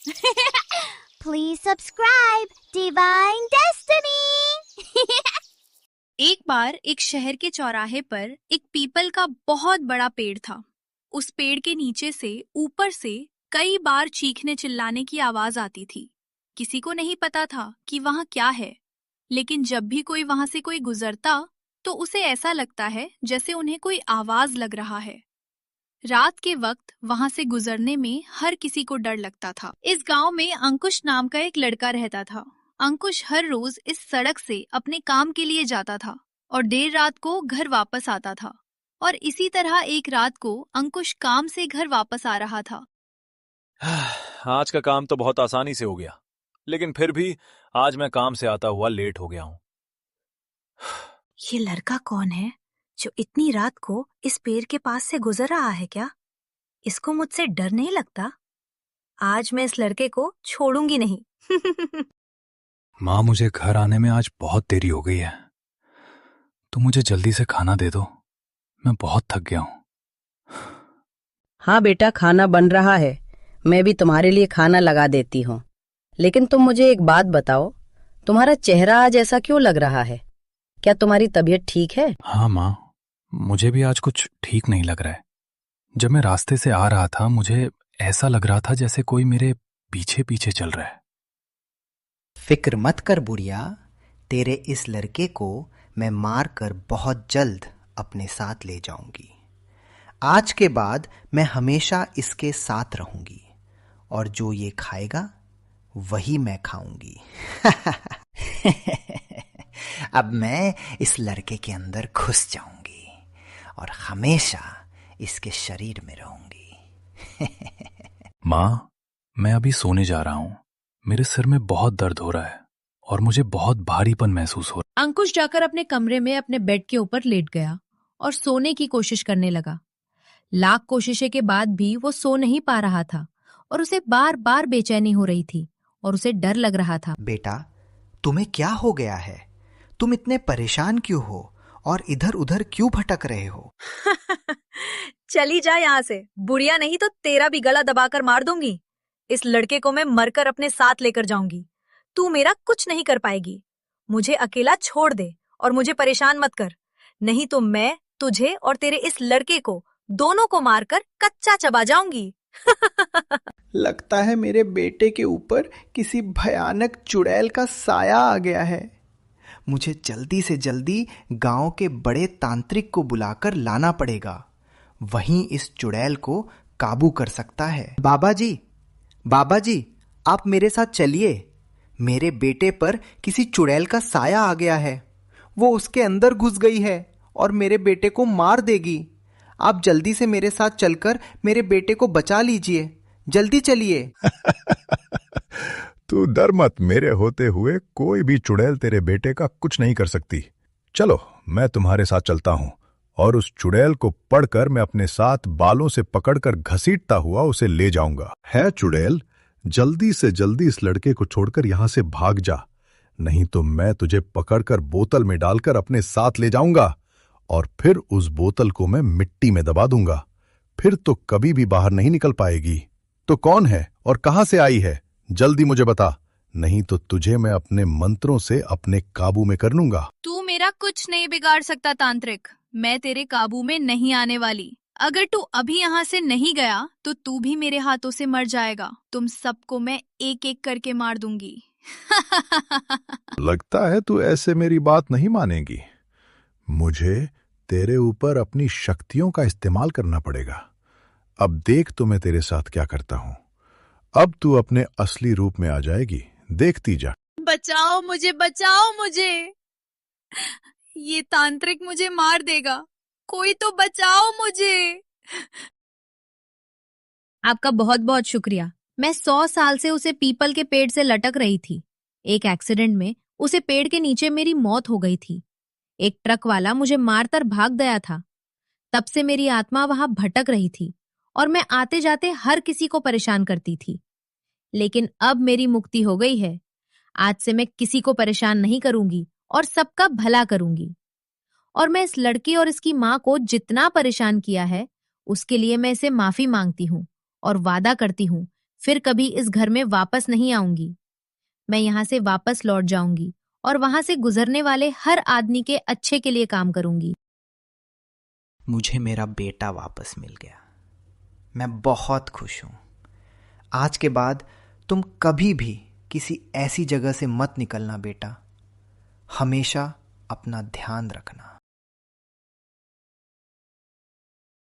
Please subscribe Divine Destiny. एक बार एक शहर के चौराहे पर एक पीपल का बहुत बड़ा पेड़ था। उस पेड़ के नीचे से ऊपर से कई बार चीखने चिल्लाने की आवाज आती थी। किसी को नहीं पता था कि वहां क्या है, लेकिन जब भी कोई वहां से कोई गुजरता तो उसे ऐसा लगता है जैसे उन्हें कोई आवाज लग रहा है। रात के वक्त वहां से गुजरने में हर किसी को डर लगता था। इस गांव में अंकुश नाम का एक लड़का रहता था। अंकुश हर रोज इस सड़क से अपने काम के लिए जाता था और देर रात को घर वापस आता था। और इसी तरह एक रात को अंकुश काम से घर वापस आ रहा था। आज का काम तो बहुत आसानी से हो गया, लेकिन फिर भी आज मैं काम से आता हुआ लेट हो गया हूँ। ये लड़का कौन है जो इतनी रात को इस पेड़ के पास से गुजर रहा है? क्या इसको मुझसे डर नहीं लगता? आज मैं इस लड़के को छोड़ूंगी नहीं। माँ, मुझे घर आने में आज बहुत देरी हो गई है। तुम मुझे जल्दी से खाना दे दो, मैं बहुत थक गया हूँ। हाँ बेटा, खाना बन रहा है। मैं भी तुम्हारे लिए खाना लगा देती हूँ। लेकिन तुम मुझे एक बात बताओ, तुम्हारा चेहरा आज ऐसा क्यों लग रहा है? क्या तुम्हारी तबीयत ठीक है? हाँ माँ, मुझे भी आज कुछ ठीक नहीं लग रहा है। जब मैं रास्ते से आ रहा था मुझे ऐसा लग रहा था जैसे कोई मेरे पीछे पीछे चल रहा है। फिक्र मत कर बुढ़िया, तेरे इस लड़के को मैं मार कर बहुत जल्द अपने साथ ले जाऊंगी। आज के बाद मैं हमेशा इसके साथ रहूंगी और जो ये खाएगा वही मैं खाऊंगी। अब मैं इस लड़के के अंदर घुस जाऊंगी और हमेशा इसके शरीर में रहूंगी। माँ, मैं अभी सोने जा रहा हूँ। मेरे सिर में बहुत दर्द हो रहा है और मुझे बहुत भारीपन महसूस हो रहा है। अंकुश जाकर अपने कमरे में अपने बेड के ऊपर लेट गया और सोने की कोशिश करने लगा। लाख कोशिशें के बाद भी वो सो नहीं पा रहा था और उसे बार बार बेचैनी हो रही थी और उसे डर लग रहा था। बेटा, तुम्हें क्या हो गया है? तुम इतने परेशान क्यों हो और इधर उधर क्यों भटक रहे हो? चली जा यहाँ से, बुढ़िया नहीं तो तेरा भी गला दबाकर मार दूंगी। इस लड़के को मैं मरकर अपने साथ लेकर जाऊंगी। तू मेरा कुछ नहीं कर पाएगी। मुझे अकेला छोड़ दे और मुझे परेशान मत कर, नहीं तो मैं तुझे और तेरे इस लड़के को दोनों को मारकर कच्चा चबा जाऊंगी। लगता है मेरे बेटे के ऊपर किसी भयानक चुड़ैल का साया आ गया है। मुझे जल्दी से जल्दी गांव के बड़े तांत्रिक को बुलाकर लाना पड़ेगा। वहीं इस चुड़ैल को काबू कर सकता है। बाबा जी, आप मेरे साथ चलिए। मेरे बेटे पर किसी चुड़ैल का साया आ गया है। वो उसके अंदर घुस गई है और मेरे बेटे को मार देगी। आप जल्दी से मेरे साथ चलकर मेरे बेटे को बचा लीजिए। जल्दी चलिए। तू डर मत, मेरे होते हुए कोई भी चुड़ैल तेरे बेटे का कुछ नहीं कर सकती। चलो, मैं तुम्हारे साथ चलता हूं और उस चुड़ैल को पढ़कर मैं अपने साथ बालों से पकड़कर घसीटता हुआ उसे ले जाऊंगा। है चुड़ैल, जल्दी से जल्दी इस लड़के को छोड़कर यहां से भाग जा, नहीं तो मैं तुझे पकड़कर बोतल में डालकर अपने साथ ले जाऊंगा और फिर उस बोतल को मैं मिट्टी में दबा दूंगा। फिर तो कभी भी बाहर नहीं निकल पाएगी। तो कौन है और कहां से आई है? जल्दी मुझे बता, नहीं तो तुझे मैं अपने मंत्रों से अपने काबू में कर लूंगा। तू मेरा कुछ नहीं बिगाड़ सकता तांत्रिक, मैं तेरे काबू में नहीं आने वाली। अगर तू अभी यहाँ से नहीं गया तो तू भी मेरे हाथों से मर जाएगा। तुम सबको मैं एक एक करके मार दूंगी। लगता है तू ऐसे मेरी बात नहीं मानेगी। मुझे तेरे ऊपर अपनी शक्तियों का इस्तेमाल करना पड़ेगा। अब देख तो मैं तेरे साथ क्या करता हूं। अब तू अपने असली रूप में आ जाएगी, देखती जा। बचाओ मुझे, बचाओ मुझे, ये तांत्रिक मुझे मार देगा। कोई तो बचाओ मुझे। आपका बहुत बहुत शुक्रिया। मैं 100 साल से उसे पीपल के पेड़ से लटक रही थी। एक एक्सीडेंट में उसे पेड़ के नीचे मेरी मौत हो गई थी। एक ट्रक वाला मुझे मारकर भाग गया था। तब से मेरी आत्मा वहां भटक रही थी और मैं आते जाते हर किसी को परेशान करती थी। लेकिन अब मेरी मुक्ति हो गई है। आज से मैं किसी को परेशान नहीं करूंगी और सबका भला करूंगी। और मैं इस लड़की और इसकी माँ को जितना परेशान किया है उसके लिए मैं इसे माफी मांगती हूँ और वादा करती हूँ फिर कभी इस घर में वापस नहीं आऊंगी। मैं यहाँ से वापस लौट जाऊंगी और वहां से गुजरने वाले हर आदमी के अच्छे के लिए काम करूंगी। मुझे मेरा बेटा वापस मिल गया। मैं बहुत खुश हूं। आज के बाद तुम कभी भी किसी ऐसी जगह से मत निकलना बेटा। हमेशा अपना ध्यान रखना।